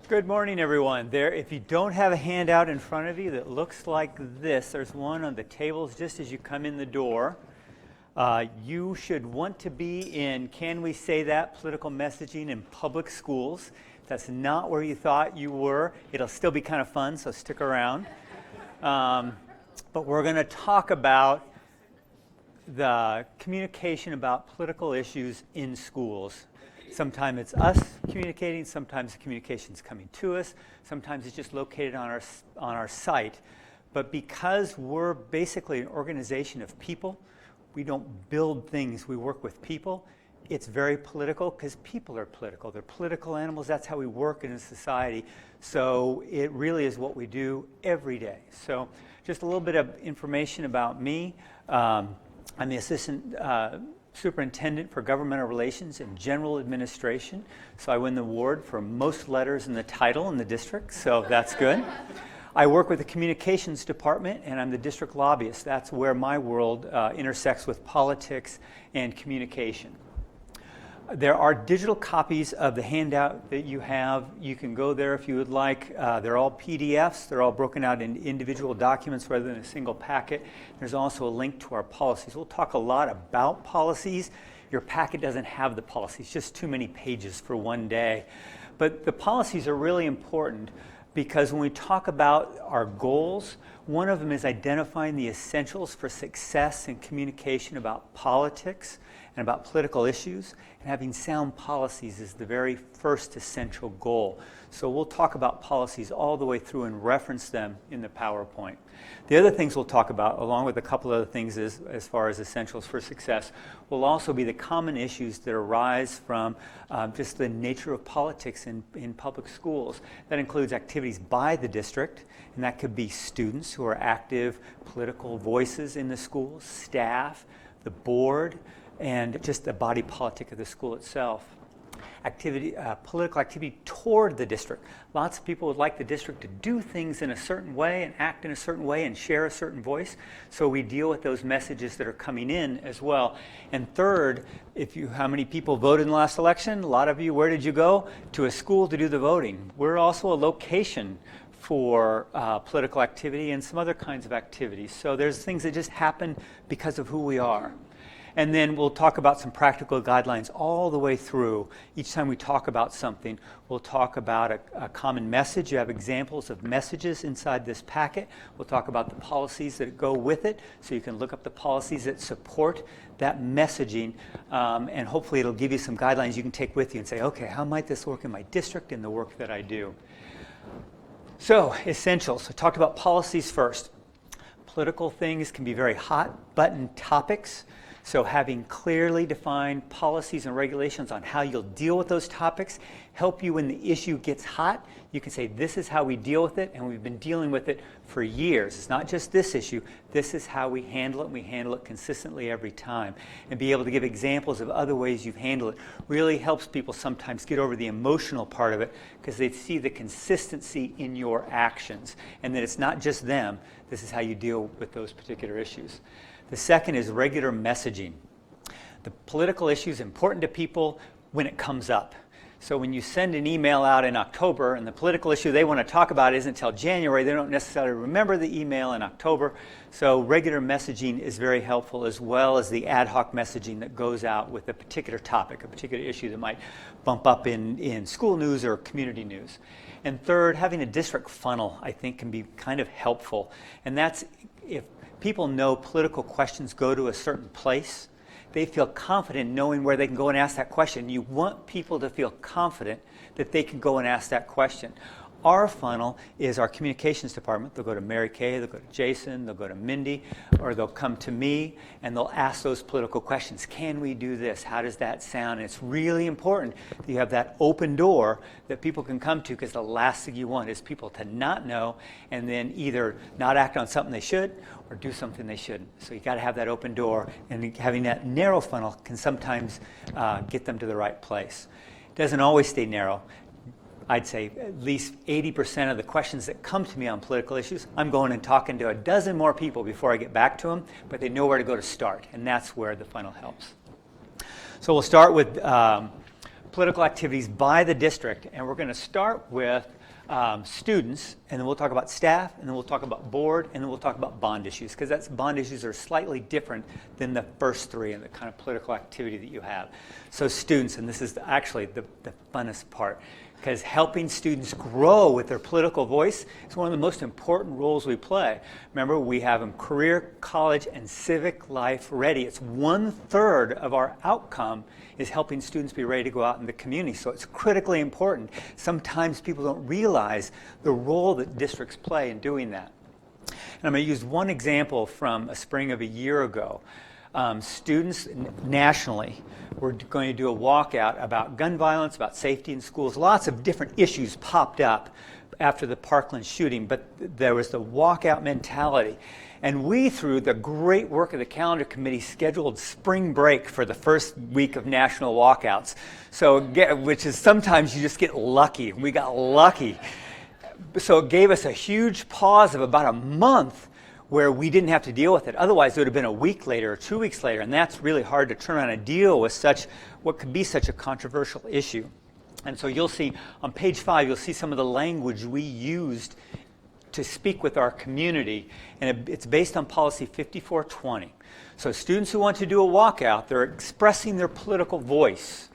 Good morning, everyone. If you don't have a handout in front of you that looks like this, there's one on the tables just as you come in the door. You should want to be in Can We Say That? Political messaging in public schools. If that's not where you thought you were, it'll still be kind of fun, so stick around. But we're going to talk about the communication about political issues in schools. Sometimes it's us communicating, sometimes the communication's coming to us, sometimes it's just located on our site. But because we're basically an organization of people, we don't build things, we work with people. It's very political because people are political. They're political animals, that's how we work in a society. So it really is what we do every day. So just a little bit of information about me. I'm the assistant superintendent for governmental relations and general administration. So I win the award for most letters in the title in the district, so that's good. I work with the communications department and I'm the district lobbyist. That's where my world intersects with politics and communication. There are digital copies of the handout that you have. You can go there if you would like. They're all PDFs. They're all broken out in individual documents rather than a single packet. There's also a link to our policies. We'll talk a lot about policies. Your packet doesn't have the policies, just too many pages for one day. But the policies are really important because when we talk about our goals, one of them is identifying the essentials for success in communication about politics and about political issues, and having sound policies is the very first essential goal. So we'll talk about policies all the way through and reference them in the PowerPoint. The other things we'll talk about, along with a couple other things as far as essentials for success, will also be the common issues that arise from just the nature of politics in public schools. That includes activities by the district, and that could be students who are active political voices in the schools, staff, the board, and just the body politic of the school itself. Political activity toward the district. Lots of people would like the district to do things in a certain way and act in a certain way and share a certain voice. So we deal with those messages that are coming in as well. And third, how many people voted in the last election? A lot of you, where did you go? To a school to do the voting. We're also a location for political activity and some other kinds of activities. So there's things that just happen because of who we are. And then we'll talk about some practical guidelines all the way through. Each time we talk about something, we'll talk about a common message. You have examples of messages inside this packet. We'll talk about the policies that go with it, so you can look up the policies that support that messaging, and hopefully it'll give you some guidelines you can take with you and say, okay, how might this work in my district and the work that I do? So, essentials. I talked about policies first. Political things can be very hot button topics. So having clearly defined policies and regulations on how you'll deal with those topics help you when the issue gets hot. You can say, this is how we deal with it, and we've been dealing with it for years. It's not just this issue. This is how we handle it, and we handle it consistently every time. And be able to give examples of other ways you've handled it really helps people sometimes get over the emotional part of it because they see the consistency in your actions and that it's not just them. This is how you deal with those particular issues. The second is regular messaging. The political issue is important to people when it comes up. So when you send an email out in October and the political issue they want to talk about isn't until January, they don't necessarily remember the email in October. So regular messaging is very helpful, as well as the ad hoc messaging that goes out with a particular topic, a particular issue that might bump up in school news or community news. And third, having a district funnel, I think, can be kind of helpful. And that's if people know political questions go to a certain place, they feel confident knowing where they can go and ask that question. You want people to feel confident that they can go and ask that question. Our funnel is our communications department. They'll go to Mary Kay, they'll go to Jason, they'll go to Mindy, or they'll come to me and they'll ask those political questions. Can we do this? How does that sound? And it's really important that you have that open door that people can come to, because the last thing you want is people to not know and then either not act on something they should or do something they shouldn't. So you got to have that open door, and having that narrow funnel can sometimes get them to the right place. It doesn't always stay narrow. I'd say at least 80% of the questions that come to me on political issues, I'm going and talking to a dozen more people before I get back to them, but they know where to go to start, and that's where the funnel helps. So we'll start with political activities by the district, and we're going to start with students, and then we'll talk about staff, and then we'll talk about board, and then we'll talk about bond issues, because bond issues are slightly different than the first three and the kind of political activity that you have. So students, and this is actually the funnest part, because helping students grow with their political voice is one of the most important roles we play. Remember, we have them career, college, and civic life ready. It's 1/3 of our outcome is helping students be ready to go out in the community. So it's critically important. Sometimes people don't realize the role that districts play in doing that. And I'm going to use one example from a spring of a year ago. Students nationally were going to do a walkout about gun violence, about safety in schools. Lots of different issues popped up after the Parkland shooting, but there was the walkout mentality. And we, through the great work of the calendar committee, scheduled spring break for the first week of national walkouts. So, which is sometimes you just get lucky. We got lucky. So it gave us a huge pause of about a month where we didn't have to deal with it. Otherwise, it would have been a week later or 2 weeks later, and that's really hard to turn around and deal with what could be such a controversial issue. And so you'll see on page 5, you'll see some of the language we used to speak with our community, and it's based on policy 5420. So students who want to do a walkout, they're expressing their political voice.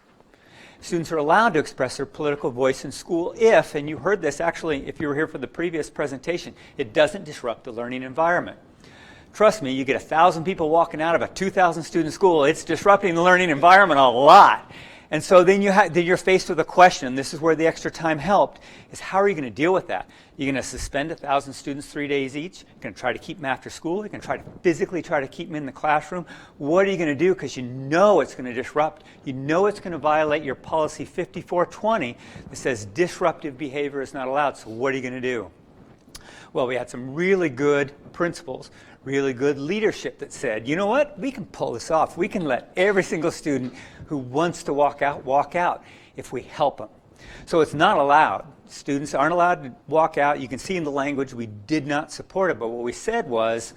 Students are allowed to express their political voice in school if, and you heard this actually if you were here for the previous presentation, it doesn't disrupt the learning environment. Trust me, you get 1,000 people walking out of a 2,000 student school, it's disrupting the learning environment a lot. And so then you're faced with a question, and this is where the extra time helped, is how are you going to deal with that? You're going to suspend 1,000 students 3 days each? You're going to try to keep them after school? You're going to physically try to keep them in the classroom? What are you going to do? Because you know it's going to disrupt. You know it's going to violate your policy 5420 that says disruptive behavior is not allowed. So what are you going to do? Well, we had some really good principals, really good leadership that said, you know what, we can pull this off. We can let every single student who wants to walk out if we help them. So it's not allowed. Students aren't allowed to walk out. You can see in the language we did not support it, but what we said was,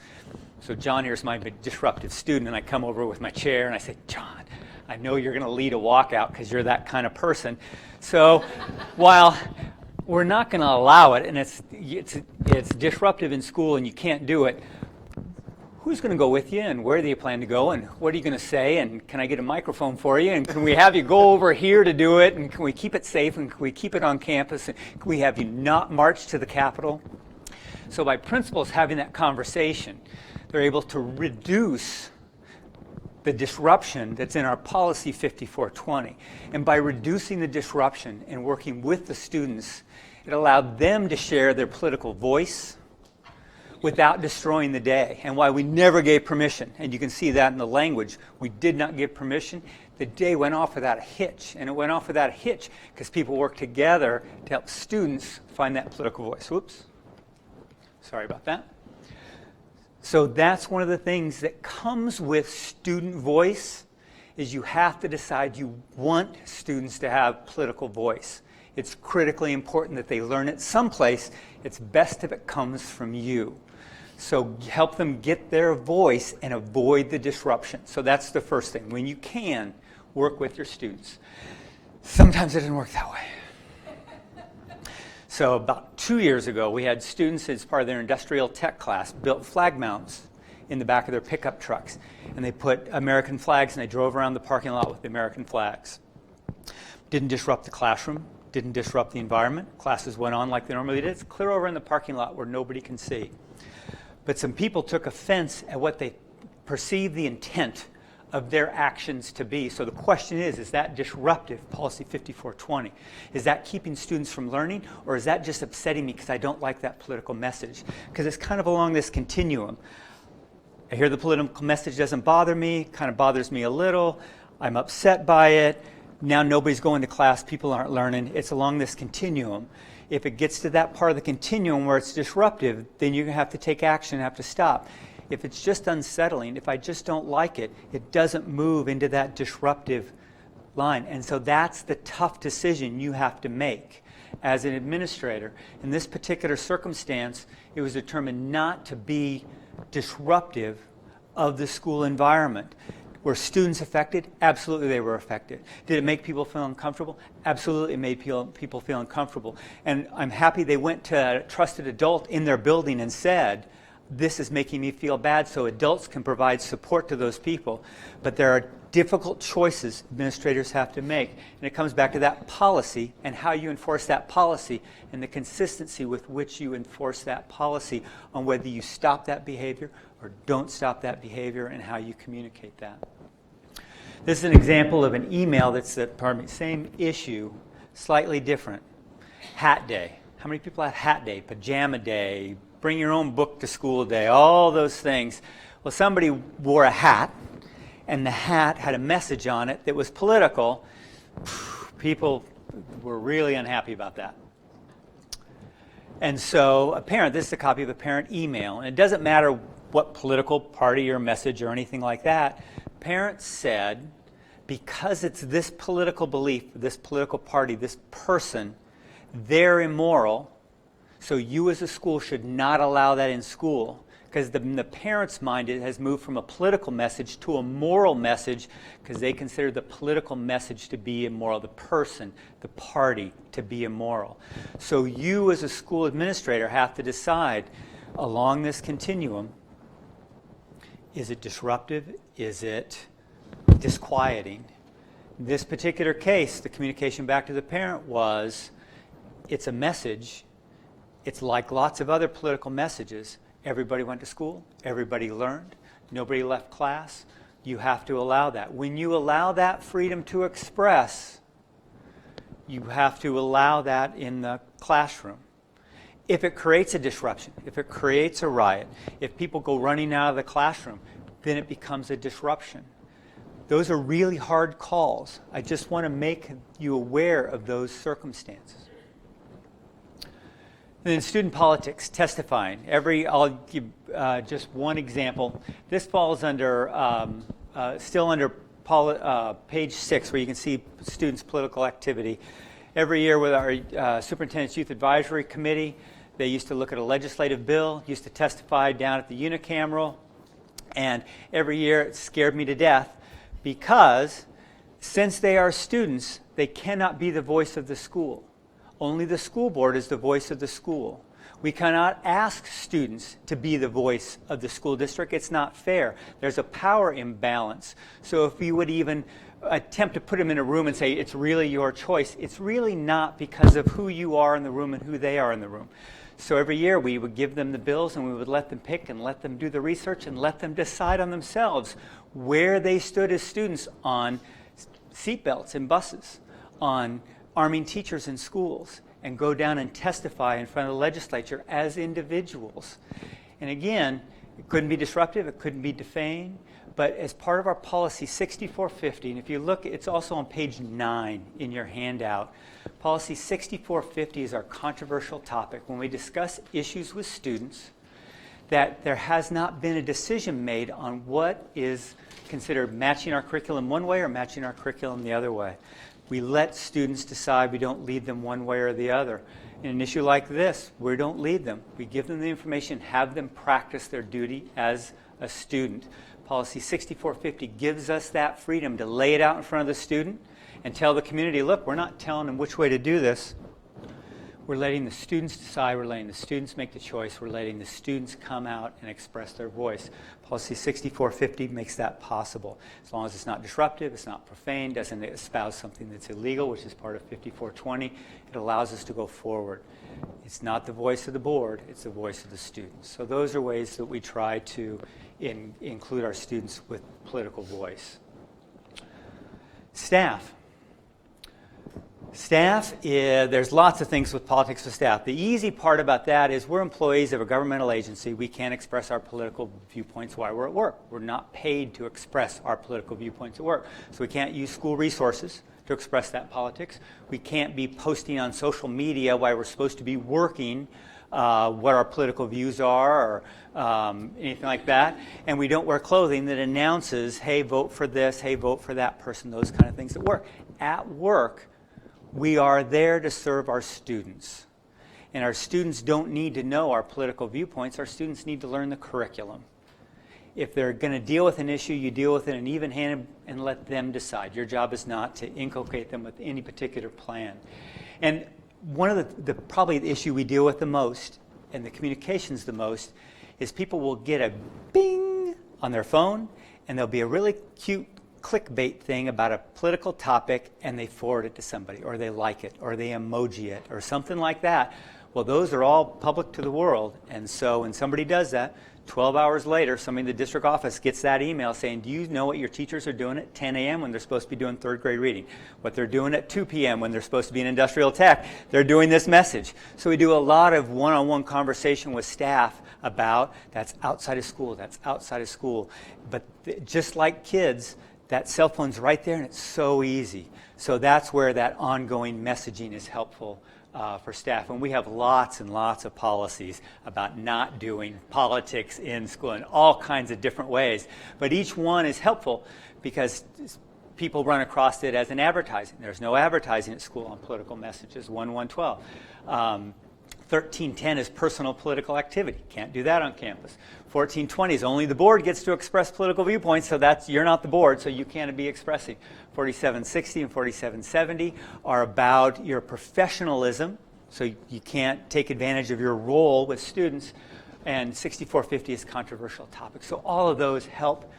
so John here's my disruptive student, and I come over with my chair and I say, John, I know you're going to lead a walkout because you're that kind of person. So while we're not going to allow it, and it's disruptive in school and you can't do it, who's going to go with you, and where do you plan to go, and what are you going to say, and can I get a microphone for you, and can we have you go over here to do it, and can we keep it safe, and can we keep it on campus, and can we have you not march to the Capitol? So by principals having that conversation, they're able to reduce the disruption that's in our policy 5420. And by reducing the disruption and working with the students, it allowed them to share their political voice without destroying the day, and why we never gave permission. And you can see that in the language. We did not give permission. The day went off without a hitch, and it went off without a hitch because people worked together to help students find that political voice. Whoops. Sorry about that. So that's one of the things that comes with student voice, is you have to decide you want students to have political voice. It's critically important that they learn it someplace. It's best if it comes from you. So help them get their voice and avoid the disruption. So that's the first thing. When you can, work with your students. Sometimes it doesn't work that way. So about 2 years ago, we had students as part of their industrial tech class built flag mounts in the back of their pickup trucks. And they put American flags, and they drove around the parking lot with the American flags. Didn't disrupt the classroom. Didn't disrupt the environment. Classes went on like they normally did. It's clear over in the parking lot where nobody can see. But some people took offense at what they perceived the intent of their actions to be. So the question is that disruptive, policy 5420? Is that keeping students from learning, or is that just upsetting me because I don't like that political message? Because it's kind of along this continuum. I hear the political message doesn't bother me, kind of bothers me a little, I'm upset by it. Now nobody's going to class, people aren't learning. It's along this continuum. If it gets to that part of the continuum where it's disruptive, then you're going to have to take action and have to stop. If it's just unsettling, if I just don't like it, it doesn't move into that disruptive line. And so that's the tough decision you have to make as an administrator. In this particular circumstance, it was determined not to be disruptive of the school environment. Were students affected? Absolutely they were affected. Did it make people feel uncomfortable? Absolutely it made people feel uncomfortable. And I'm happy they went to a trusted adult in their building and said, this is making me feel bad, so adults can provide support to those people. But there are difficult choices administrators have to make. And it comes back to that policy and how you enforce that policy and the consistency with which you enforce that policy on whether you stop that behavior or don't stop that behavior and how you communicate that. This is an example of an email that's the same issue, slightly different. Hat day. How many people have hat day, pajama day, bring your own book to school day, all those things? Well, somebody wore a hat, and the hat had a message on it that was political. People were really unhappy about that. And so a parent, this is a copy of a parent email, and it doesn't matter what political party or message or anything like that. Parents said, because it's this political belief, this political party, this person, they're immoral, so you as a school should not allow that in school. Because the parents' mind it has moved from a political message to a moral message because they consider the political message to be immoral, the person, the party to be immoral. So you as a school administrator have to decide along this continuum, is it disruptive? Is it disquieting? In this particular case, the communication back to the parent was, it's a message. It's like lots of other political messages. Everybody went to school. Everybody learned. Nobody left class. You have to allow that. When you allow that freedom to express, you have to allow that in the classroom. If it creates a disruption, if it creates a riot, if people go running out of the classroom, then it becomes a disruption. Those are really hard calls. I just want to make you aware of those circumstances. And then student politics, testifying. I'll give just one example. This falls under, still under page 6, where you can see students' political activity. Every year with our Superintendent's Youth Advisory Committee, they used to look at a legislative bill, used to testify down at the unicameral, and every year it scared me to death because since they are students, they cannot be the voice of the school. Only the school board is the voice of the school. We cannot ask students to be the voice of the school district. It's not fair. There's a power imbalance. So if we would even attempt to put them in a room and say, it's really your choice, it's really not because of who you are in the room and who they are in the room. So every year we would give them the bills and we would let them pick and let them do the research and let them decide on themselves where they stood as students on seatbelts in buses, on arming teachers in schools, and go down and testify in front of the legislature as individuals. And again, it couldn't be disruptive, it couldn't be defaming, but as part of our policy 6450, and if you look, it's also on page 9 in your handout. Policy 6450 is our controversial topic. When we discuss issues with students, that there has not been a decision made on what is considered matching our curriculum one way or matching our curriculum the other way. We let students decide. We don't lead them one way or the other. In an issue like this, we don't lead them. We give them the information, have them practice their duty as a student. Policy 6450 gives us that freedom to lay it out in front of the student and tell the community, look, we're not telling them which way to do this. We're letting the students decide. We're letting the students make the choice. We're letting the students come out and express their voice. Policy 6450 makes that possible. As long as it's not disruptive, it's not profane, doesn't espouse something that's illegal, which is part of 5420, it allows us to go forward. It's not the voice of the board, it's the voice of the students. So those are ways that we try to include our students with political voice. Staff. Staff, there's lots of things with politics with staff. The easy part about that is we're employees of a governmental agency. We can't express our political viewpoints while we're at work. We're not paid to express our political viewpoints at work. So we can't use school resources to express that politics. We can't be posting on social media while we're supposed to be working what our political views are or anything like that. And we don't wear clothing that announces, hey, vote for this, hey, vote for that person, those kind of things at work. At work, we are there to serve our students. And our students don't need to know our political viewpoints. Our students need to learn the curriculum. If they're going to deal with an issue, you deal with it in even hand and let them decide. Your job is not to inculcate them with any particular plan. And one of the probably the issue we deal with the most, and the communications the most, is people will get a bing on their phone, and there'll be a really cute clickbait thing about a political topic, and they forward it to somebody, or they like it, or they emoji it, or something like that. Well, those are all public to the world, and so when somebody does that, 12 hours later, somebody in the district office gets that email saying, do you know what your teachers are doing at 10 a.m. when they're supposed to be doing third grade reading? What they're doing at 2 p.m. when they're supposed to be in industrial tech? They're doing this message. So we do a lot of one-on-one conversation with staff about that's outside of school, that's outside of school. But just like kids, that cell phone's right there and it's so easy. So that's where that ongoing messaging is helpful for staff. And we have lots and lots of policies about not doing politics in school in all kinds of different ways. But each one is helpful because people run across it as an advertising. There's no advertising at school on political messages, 1112. 1310 is personal political activity. Can't do that on campus. 1420 is only the board gets to express political viewpoints, so you're not the board, so you can't be expressing. 4760 and 4770 are about your professionalism, so you can't take advantage of your role with students. And 6450 is controversial topics. So all of those help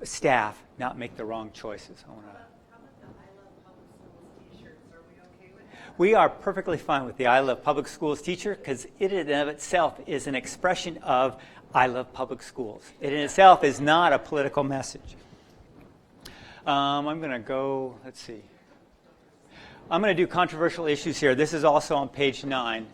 staff not make the wrong choices. We are perfectly fine with the I Love Public Schools t-shirt because it in and of itself is an expression of I love public schools. It in itself is not a political message. I'm going to go, let's see. I'm going to do controversial issues here. This is also on page 9.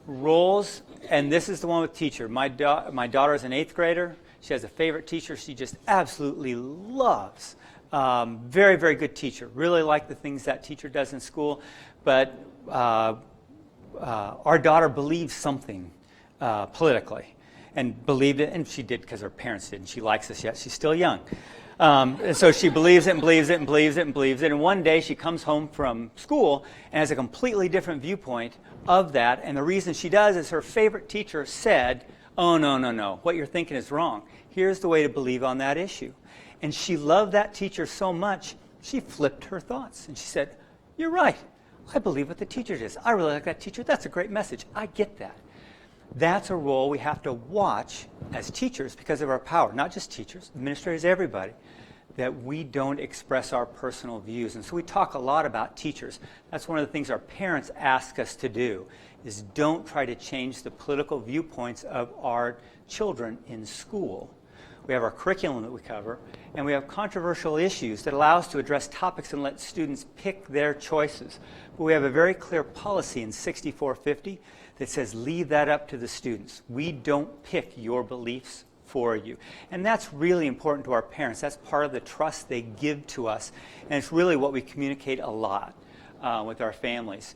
Roles, and this is the one with teacher. My daughter is an 8th grader. She has a favorite teacher she just absolutely loves. Very, very good teacher. Really like the things that teacher does in school. But our daughter believes something politically, and believed it, and she did because her parents did, and she likes us yet. She's still young. And so she believes it and believes it and believes it and believes it. And one day she comes home from school and has a completely different viewpoint of that. And the reason she does is her favorite teacher said, oh, no, what you're thinking is wrong. Here's the way to believe on that issue. And she loved that teacher so much, she flipped her thoughts. And she said, you're right. I believe what the teacher does. I really like that teacher. That's a great message. I get that. That's a role we have to watch as teachers because of our power. Not just teachers, administrators, everybody. That we don't express our personal views. And so we talk a lot about teachers. That's one of the things our parents ask us to do, is don't try to change the political viewpoints of our children in school. We have our curriculum that we cover, and we have controversial issues that allow us to address topics and let students pick their choices. But we have a very clear policy in 6450 that says leave that up to the students. We don't pick your beliefs for you. And that's really important to our parents. That's part of the trust they give to us, and it's really what we communicate a lot with our families.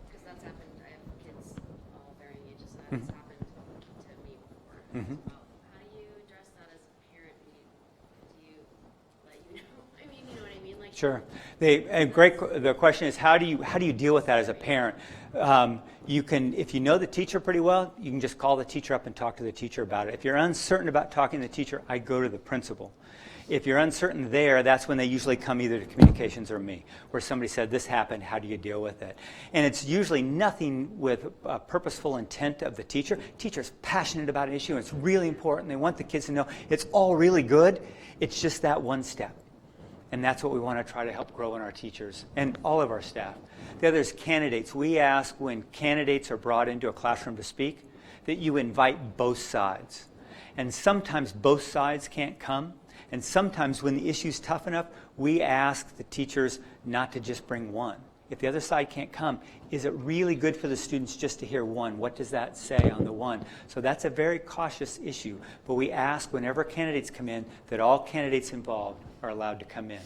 Because that's happened. I have kids all varying ages, and that's happened to me before. Mm-hmm. How do you address that as a parent? Do you let you know? I mean, you know what I mean? Like, sure. The question is, how do you deal with that as a parent? You can, if you know the teacher pretty well, you can just call the teacher up and talk to the teacher about it. If you're uncertain about talking to the teacher, I go to the principal. If you're uncertain there, that's when they usually come either to communications or me, where somebody said, this happened, how do you deal with it? And it's usually nothing with purposeful intent of the teacher. Teacher's passionate about an issue, and it's really important. They want the kids to know it's all really good. It's just that one step. And that's what we want to try to help grow in our teachers and all of our staff. The other is candidates. We ask when candidates are brought into a classroom to speak that you invite both sides. And sometimes both sides can't come. And sometimes when the issue's tough enough, we ask the teachers not to just bring one. If the other side can't come, is it really good for the students just to hear one? What does that say on the one? So that's a very cautious issue. But we ask whenever candidates come in that all candidates involved are allowed to come in.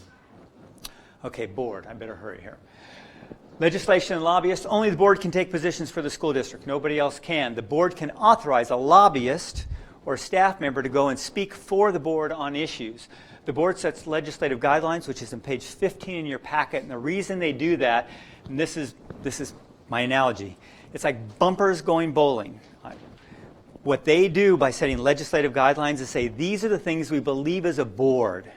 Okay, board. I better hurry here. Legislation and lobbyists. Only the board can take positions for the school district. Nobody else can. The board can authorize a lobbyist or staff member to go and speak for the board on issues. The board sets legislative guidelines, which is in page 15 in your packet. And the reason they do that, and this is my analogy, it's like bumpers going bowling. What they do by setting legislative guidelines is say, these are the things we believe as a board.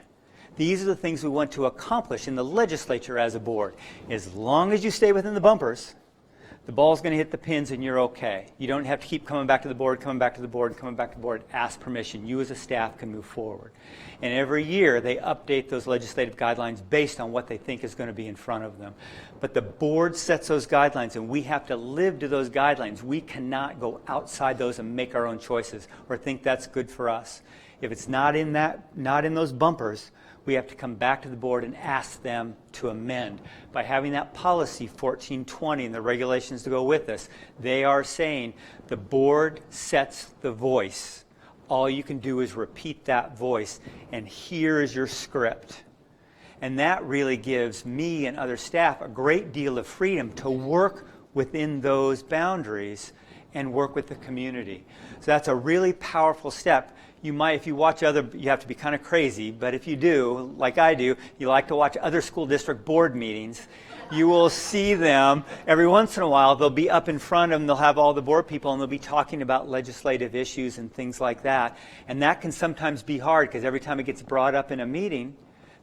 These are the things we want to accomplish in the legislature as a board. As long as you stay within the bumpers, the ball's going to hit the pins and you're okay. You don't have to keep coming back to the board, coming back to the board, coming back to the board. Ask permission. You as a staff can move forward. And every year they update those legislative guidelines based on what they think is going to be in front of them. But the board sets those guidelines and we have to live to those guidelines. We cannot go outside those and make our own choices or think that's good for us. If it's not in those bumpers, we have to come back to the board and ask them to amend. By having that policy 1420 and the regulations to go with this, they are saying the board sets the voice. All you can do is repeat that voice, and here is your script. And that really gives me and other staff a great deal of freedom to work within those boundaries and work with the community. So that's a really powerful step. You might, if you watch other, you have to be kind of crazy, but if you do, like I do, you like to watch other school district board meetings, you will see them every once in a while. They'll be up in front of them, they'll have all the board people, and they'll be talking about legislative issues and things like that. And that can sometimes be hard, because every time it gets brought up in a meeting,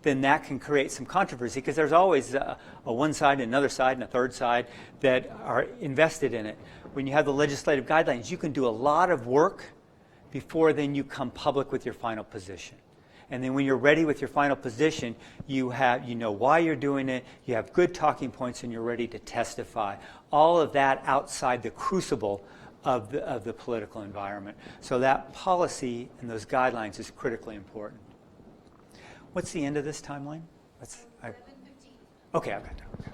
then that can create some controversy, because there's always a one side, another side, and a third side that are invested in it. When you have the legislative guidelines, you can do a lot of work before then you come public with your final position. And then when you're ready with your final position, you know why you're doing it, you have good talking points, and you're ready to testify. All of that outside the crucible of the political environment. So that policy and those guidelines is critically important. What's the end of this timeline? 7:15. Okay, I've got that. Okay.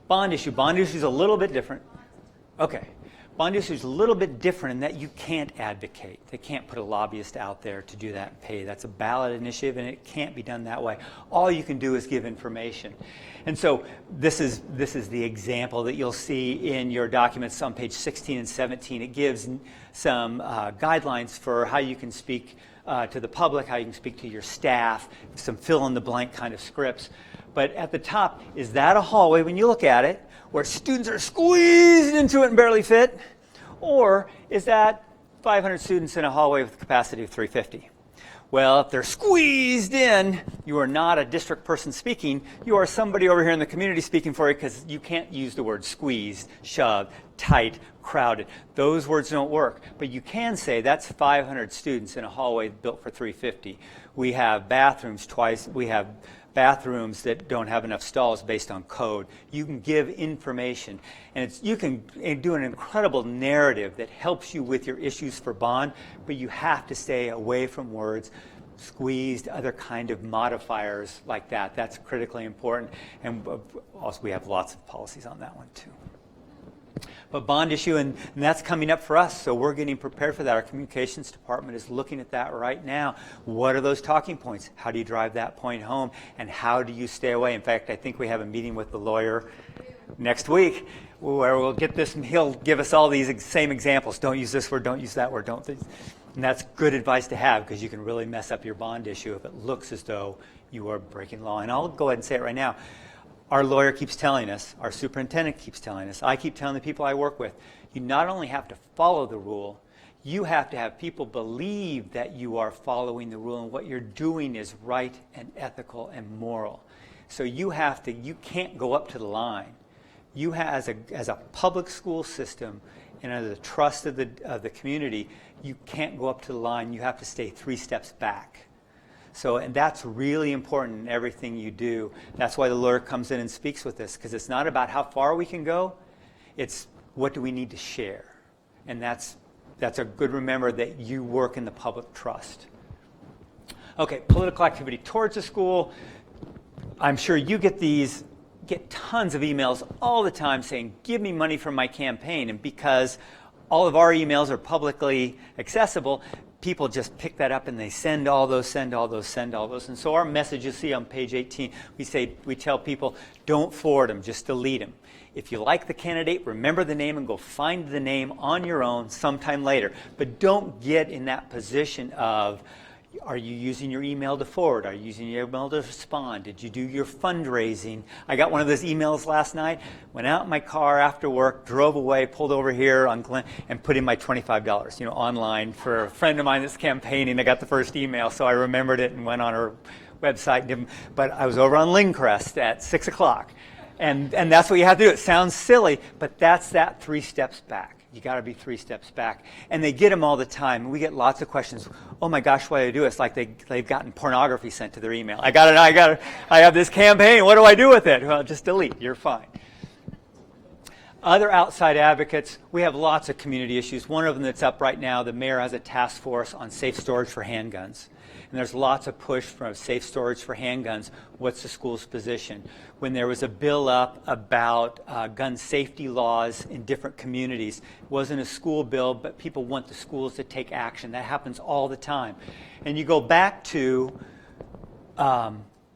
Bond issue. Bond issue is a little bit different. Okay. Bond issue is a little bit different in that you can't advocate. They can't put a lobbyist out there to do that and pay. That's a ballot initiative, and it can't be done that way. All you can do is give information. And so this is the example that you'll see in your documents on page 16 and 17. It gives some guidelines for how you can speak to the public, how you can speak to your staff, some fill-in-the-blank kind of scripts. But at the top, is that a hallway when you look at it, where students are squeezed into it and barely fit? Or is that 500 students in a hallway with a capacity of 350? Well, if they're squeezed in, you are not a district person speaking. You are somebody over here in the community speaking for you, because you can't use the word squeezed, shoved, tight, crowded. Those words don't work. But you can say that's 500 students in a hallway built for 350. We have bathrooms twice. We have bathrooms that don't have enough stalls based on code. You can give information, and you can do an incredible narrative that helps you with your issues for bond, but you have to stay away from words squeezed, other kind of modifiers like that. That's critically important, and also we have lots of policies on that one too. But bond issue, and that's coming up for us, so we're getting prepared for that. Our communications department is looking at that right now. What are those talking points? How do you drive that point home? And how do you stay away? In fact, I think we have a meeting with the lawyer next week where we'll get this, and he'll give us all these same examples. Don't use this word, don't use that word, don't. And that's good advice to have, because you can really mess up your bond issue if it looks as though you are breaking law. And I'll go ahead and say it right now. Our lawyer keeps telling us, our superintendent keeps telling us, I keep telling the people I work with, you not only have to follow the rule, you have to have people believe that you are following the rule and what you're doing is right and ethical and moral. So you can't go up to the line. You have, as a public school system and as a trust of the community, you can't go up to the line. You have to stay 3 steps back. So, and that's really important in everything you do. That's why the lawyer comes in and speaks with us, because it's not about how far we can go, it's what do we need to share. And that's a good remember that you work in the public trust. Okay, political activity towards the school. I'm sure you get tons of emails all the time saying, give me money for my campaign. And because all of our emails are publicly accessible, people just pick that up and they send all those. And so our message, you see on page 18, we tell people, don't forward them, just delete them. If you like the candidate, remember the name and go find the name on your own sometime later. But don't get in that position of Are you using your email to forward? Are you using your email to respond? Did you do your fundraising? I got one of those emails last night, went out in my car after work, drove away, pulled over here on Glen, and put in my $25, online for a friend of mine that's campaigning. I got the first email, so I remembered it and went on her website. But I was over on Lingcrest at 6 o'clock. And that's what you have to do. It sounds silly, but that's that 3 steps back. You got to be 3 steps back. And they get them all the time. We get lots of questions. Oh my gosh, why do they do it? It's like they've gotten pornography sent to their email. I have this campaign. What do I do with it? Well, just delete. You're fine. Other outside advocates, we have lots of community issues. One of them that's up right now, the mayor has a task force on safe storage for handguns. And there's lots of push for safe storage for handguns. What's the school's position? When there was a bill up about gun safety laws in different communities, it wasn't a school bill, but people want the schools to take action. That happens all the time. And you go back to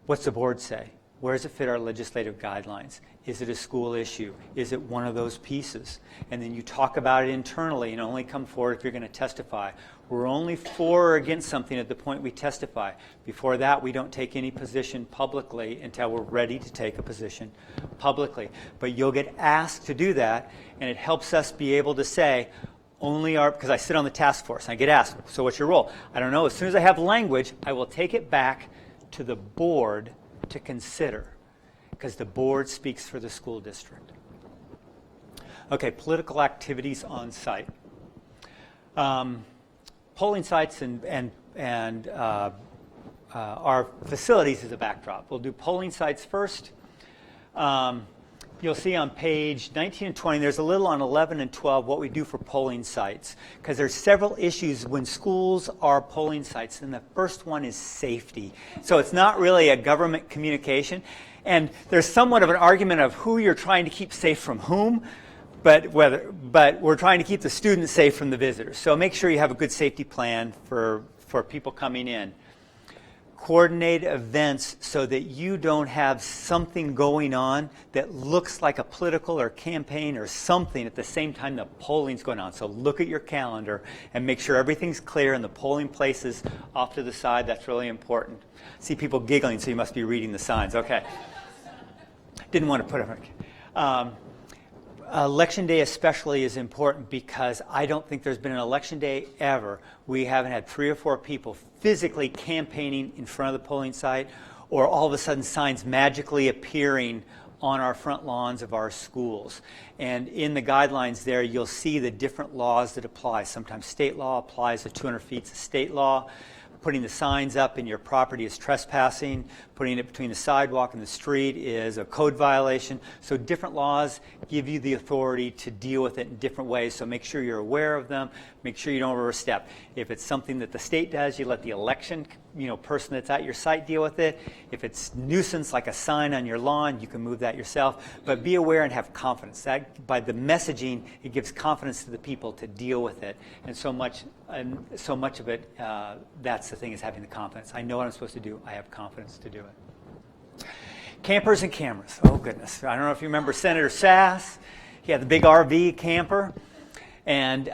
what's the board say? Where does it fit our legislative guidelines? Is it a school issue? Is it one of those pieces? And then you talk about it internally and only come forward if you're going to testify. We're only for or against something at the point we testify. Before that, we don't take any position publicly until we're ready to take a position publicly. But you'll get asked to do that, and it helps us be able to say, because I sit on the task force, and I get asked, so what's your role? I don't know. As soon as I have language, I will take it back to the board to consider, because the board speaks for the school district. Okay, political activities on site. Polling sites and our facilities is a backdrop. We'll do polling sites first. You'll see on page 19 and 20, there's a little on 11 and 12 what we do for polling sites, because there's several issues when schools are polling sites, and the first one is safety. So it's not really a government communication, and there's somewhat of an argument of who you're trying to keep safe from whom, but we're trying to keep the students safe from the visitors. So make sure you have a good safety plan for people coming in. Coordinate events so that you don't have something going on that looks like a political or campaign or something at the same time the polling's going on. So look at your calendar and make sure everything's clear and the polling places off to the side. That's really important. See people giggling, so you must be reading the signs. Okay. Didn't want to put them. Election day especially is important because I don't think there's been an election day ever we haven't had 3 or 4 people physically campaigning in front of the polling site, or all of a sudden signs magically appearing on our front lawns of our schools. And in the guidelines there, you'll see the different laws that apply. Sometimes state law applies to 200 feet of state law. Putting the signs up in your property is trespassing. Putting it between the sidewalk and the street is a code violation. So different laws give you the authority to deal with it in different ways. So make sure you're aware of them. Make sure you don't overstep. If it's something that the state does, you let the election person that's at your site deal with it. If it's nuisance like a sign on your lawn, you can move that yourself. But be aware and have confidence. That, by the messaging, it gives confidence to the people to deal with it. And so much of it, that's the thing, is having the confidence. I know what I'm supposed to do. I have confidence to do it. Campers and cameras. Oh, goodness. I don't know if you remember Senator Sass. He had the big RV camper. And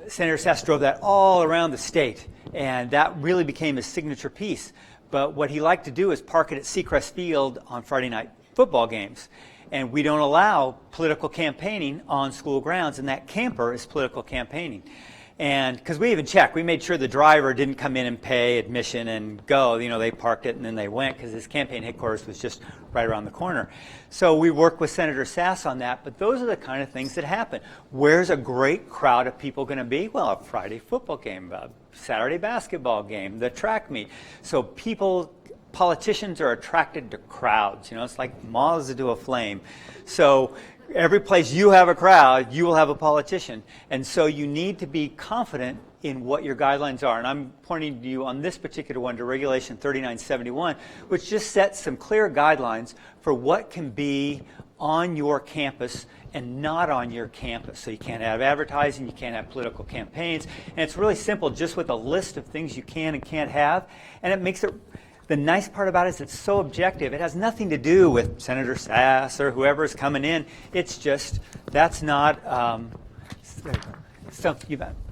Senator Sass drove that all around the state. And that really became his signature piece. But what he liked to do is park it at Seacrest Field on Friday night football games. And we don't allow political campaigning on school grounds, and that camper is political campaigning. And because we even checked, we made sure the driver didn't come in and pay admission and go. They parked it and then they went, because his campaign headquarters was just right around the corner. So we worked with Senator Sass on that, but those are the kind of things that happen. Where's a great crowd of people going to be? Well, a Friday football game, a Saturday basketball game, the track meet. So politicians are attracted to crowds. It's like moths to a flame. So every place you have a crowd, you will have a politician. And so you need to be confident in what your guidelines are. And I'm pointing to you on this particular one to Regulation 3971, which just sets some clear guidelines for what can be on your campus and not on your campus. So you can't have advertising, you can't have political campaigns. And it's really simple, just with a list of things you can and can't have. And it makes it, the nice part about it is it's so objective. It has nothing to do with Senator Sass or whoever's coming in. It's just, that's not,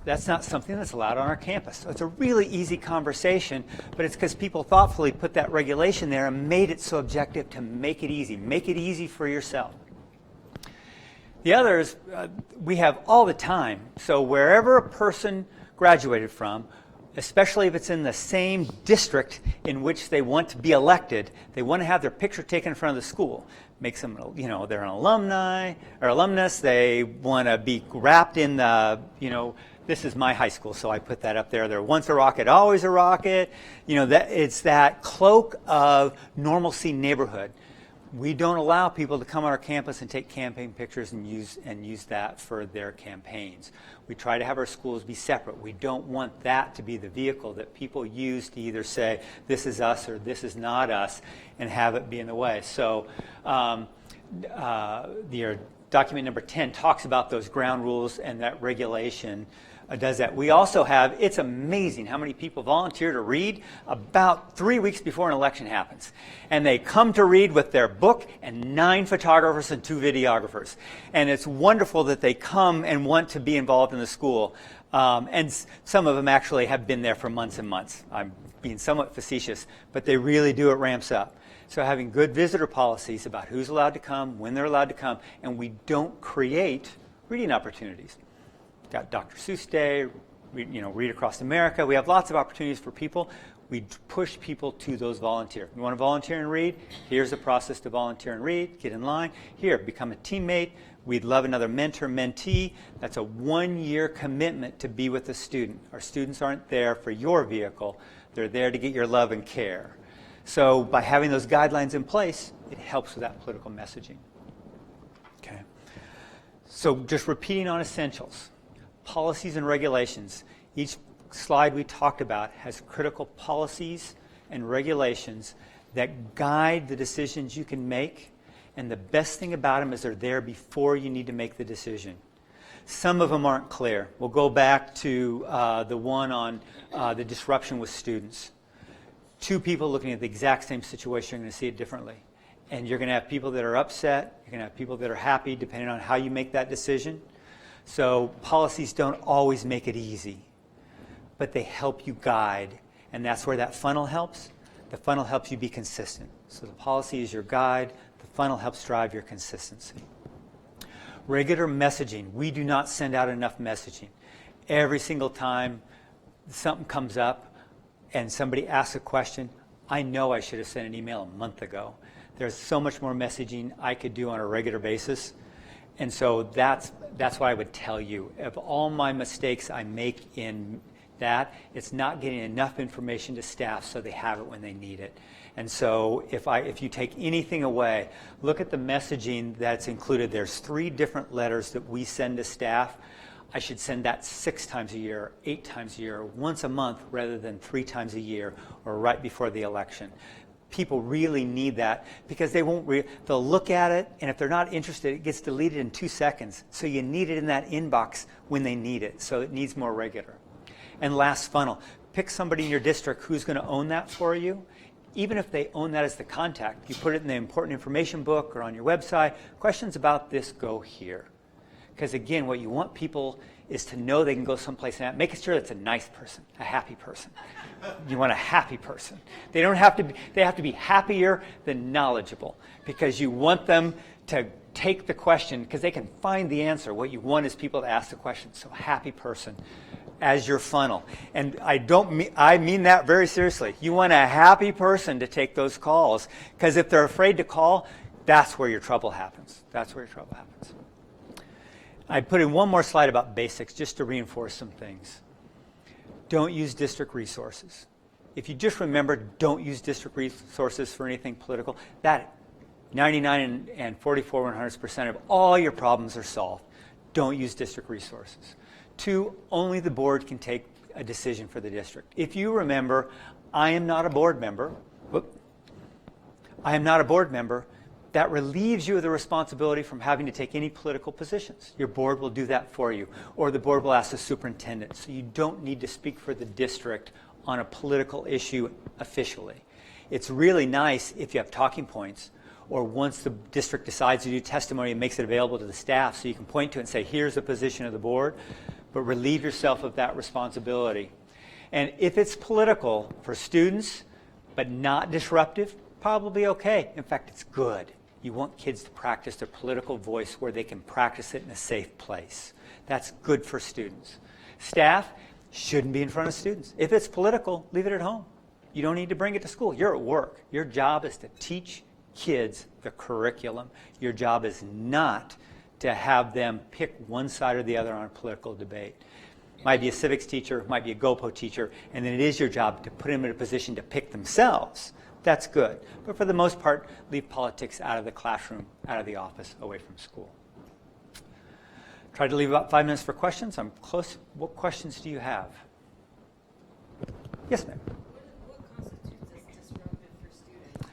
That's not something that's allowed on our campus. So it's a really easy conversation, but it's because people thoughtfully put that regulation there and made it so objective to make it easy. Make it easy for yourself. The others, we have all the time. So wherever a person graduated from, especially if it's in the same district in which they want to be elected, they want to have their picture taken in front of the school. Makes them, they're an alumni or alumnus. They want to be wrapped in the, this is my high school, so I put that up there. They're once a rocket, always a rocket. It's that cloak of normalcy neighborhood. We don't allow people to come on our campus and take campaign pictures and use that for their campaigns. We try to have our schools be separate. We don't want that to be the vehicle that people use to either say this is us or this is not us and have it be in the way. So your document number 10 talks about those ground rules, and that regulation does that. We also have, it's amazing how many people volunteer to read about 3 weeks before an election happens. And they come to read with their book and 9 photographers and 2 videographers. And it's wonderful that they come and want to be involved in the school. And some of them actually have been there for months and months. I'm being somewhat facetious, but they really do, it ramps up. So having good visitor policies about who's allowed to come, when they're allowed to come, and we don't create reading opportunities. Got Dr. Seuss Day, Read Across America. We have lots of opportunities for people. We push people to those volunteer. You want to volunteer and read? Here's the process to volunteer and read. Get in line. Here, become a teammate. We'd love another mentor, mentee. That's a 1-year commitment to be with a student. Our students aren't there for your vehicle. They're there to get your love and care. So by having those guidelines in place, it helps with that political messaging. Okay. So just repeating on essentials. Policies and regulations. Each slide we talked about has critical policies and regulations that guide the decisions you can make, and the best thing about them is they're there before you need to make the decision. Some of them aren't clear. We'll go back to the one on the disruption with students. 2 people looking at the exact same situation are going to see it differently. And you're going to have people that are upset. You're going to have people that are happy, depending on how you make that decision. So policies don't always make it easy, but they help you guide. And that's where that funnel helps. The funnel helps you be consistent. So the policy is your guide. The funnel helps drive your consistency. Regular messaging. We do not send out enough messaging. Every single time something comes up and somebody asks a question, I know I should have sent an email a month ago. There's so much more messaging I could do on a regular basis. And so that's what I would tell you. Of all my mistakes I make in that, it's not getting enough information to staff so they have it when they need it. And so if you take anything away, look at the messaging that's included. There's 3 different letters that we send to staff. I should send that 6 times a year, 8 times a year, once a month rather than 3 times a year or right before the election. People really need that because they'll look at it, and if they're not interested, it gets deleted in 2 seconds. So you need it in that inbox when they need it. So it needs more regular. And last funnel, pick somebody in your district who's going to own that for you. Even if they own that as the contact, you put it in the important information book or on your website. Questions about this, go here. Because again, what you want people is to know they can go someplace and make sure it's a nice person, a happy person. You want a happy person. They have to be happier than knowledgeable, because you want them to take the question because they can find the answer. What you want is people to ask the question. So happy person as your funnel. And I mean that very seriously. You want a happy person to take those calls, because if they're afraid to call, that's where your trouble happens. That's where your trouble happens. I put in one more slide about basics just to reinforce some things. Don't use district resources. If you just remember, don't use district resources for anything political, that 99 and 44/100% of all your problems are solved. Don't use district resources. 2, only the board can take a decision for the district. If you remember, I am not a board member. That relieves you of the responsibility from having to take any political positions. Your board will do that for you, or the board will ask the superintendent. So you don't need to speak for the district on a political issue officially. It's really nice if you have talking points, or once the district decides to do testimony and makes it available to the staff so you can point to it and say, here's the position of the board. but relieve yourself of that responsibility. And if it's political for students, but not disruptive, probably okay. In fact, it's good. You want kids to practice their political voice where they can practice it in a safe place. That's good for students. Staff shouldn't be in front of students. If it's political, leave it at home. You don't need to bring it to school. You're at work. Your job is to teach kids the curriculum. Your job is not to have them pick one side or the other on a political debate. Might be a civics teacher, might be a GoPo teacher, and then it is your job to put them in a position to pick themselves. That's good. But for the most part, leave politics out of the classroom, out of the office, away from school. Try to leave about 5 minutes for questions. I'm close. What questions do you have? Yes, ma'am. What constitutes as disruptive for students?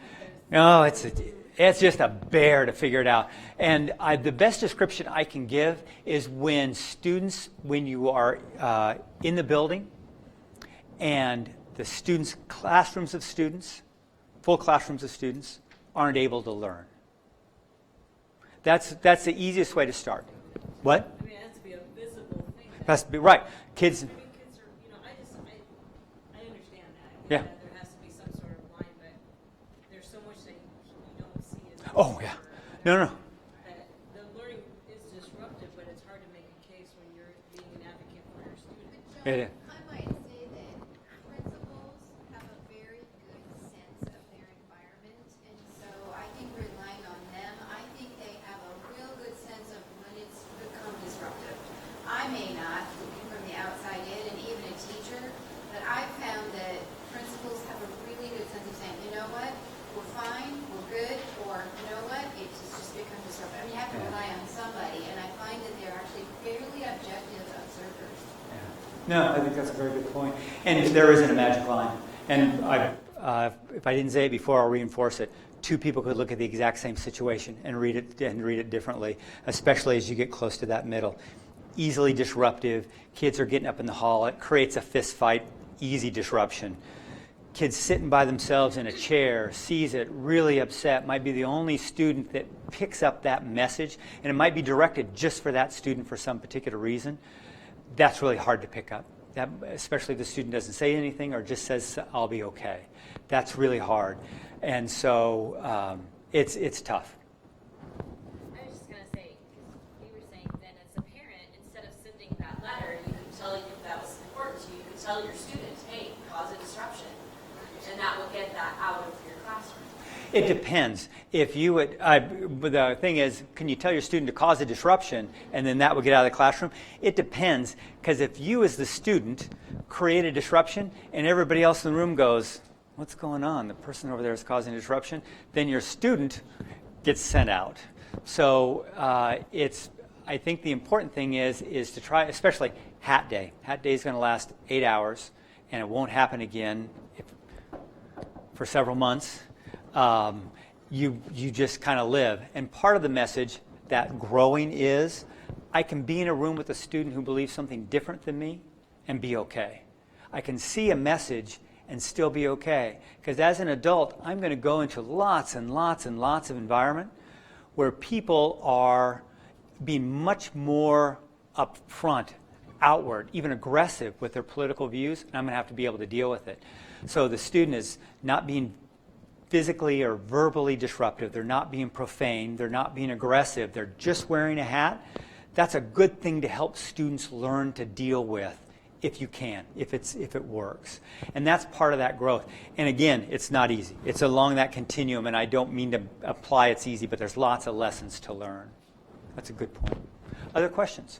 No, it's just a bear to figure it out. And the best description I can give is when you are in the building and the students, classrooms of students, full classrooms of students, aren't able to learn. That's the easiest way to start. What? I mean, it has to be a visible thing. It has to be, right. Kids. I mean, kids are, I understand that. Yeah. That there has to be some sort of line, but there's so much that you don't see as Oh, yeah. No. that the learning is disruptive, but it's hard to make a case when you're being an advocate for your students. Yeah. I might say that principals have a very good sense of their environment, and so I think relying on them, I think they have a real good sense of when it's become disruptive. I may not, looking from the outside in, and even a teacher, but I've found that principals have a really good sense of saying, you know what, we're fine, we're good, or you know what, it's just become disruptive. I mean, you have to rely on somebody, and I find that they're actually fairly objective observers. No, I think that's a very good point. And there isn't a magic line. And if I didn't say it before, I'll reinforce it. Two people could look at the exact same situation and read it differently, especially as you get close to that middle. Easily disruptive. Kids are getting up in the hall. It creates a fist fight. Easy disruption. Kids sitting by themselves in a chair, sees it, really upset, might be the only student that picks up that message, and it might be directed just for that student for some particular reason. That's really hard to pick up, especially if the student doesn't say anything or just says, I'll be okay. That's really hard. And so it's tough. I was just going to say, because you were saying then as a parent, instead of sending that letter, you could tell, if that was important to you, you could tell your students, hey, cause a disruption. And that will get that out of your classroom. It depends. If you would, but the thing is, can you tell your student to cause a disruption and then that would get out of the classroom? It depends, because if you as the student create a disruption and everybody else in the room goes, what's going on? The person over there is causing a disruption, then your student gets sent out. So I think the important thing is to try, especially hat day. Hat day is going to last 8 hours and it won't happen again for several months. You just kind of live. And part of the message that growing is, I can be in a room with a student who believes something different than me and be okay. I can see a message and still be okay. Because as an adult, I'm going to go into lots and lots and lots of environment where people are being much more upfront, outward, even aggressive with their political views, and I'm going to have to be able to deal with it. So the student is not being physically or verbally disruptive. They're not being profane. They're not being aggressive. They're just wearing a hat. That's a good thing to help students learn to deal with, if you can, if it works. And that's part of that growth. And again, it's not easy. It's along that continuum, and I don't mean to apply it's easy, but there's lots of lessons to learn. That's a good point. Other questions?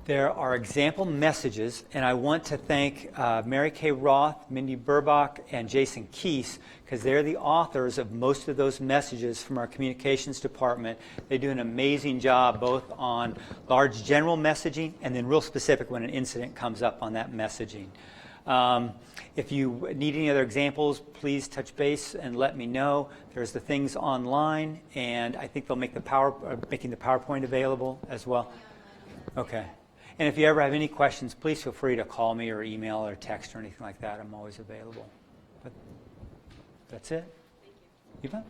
There are example messages, and I want to thank Mary Kay Roth, Mindy Burbach, and Jason Keese, because they're the authors of most of those messages from our communications department. They do an amazing job both on large general messaging and then real specific when an incident comes up on that messaging. If you need any other examples, please touch base and let me know. There's the things online, and I think they'll make making the PowerPoint available as well. Okay. And if you ever have any questions, please feel free to call me or email or text or anything like that. I'm always available. But that's it. Thank you. You bet.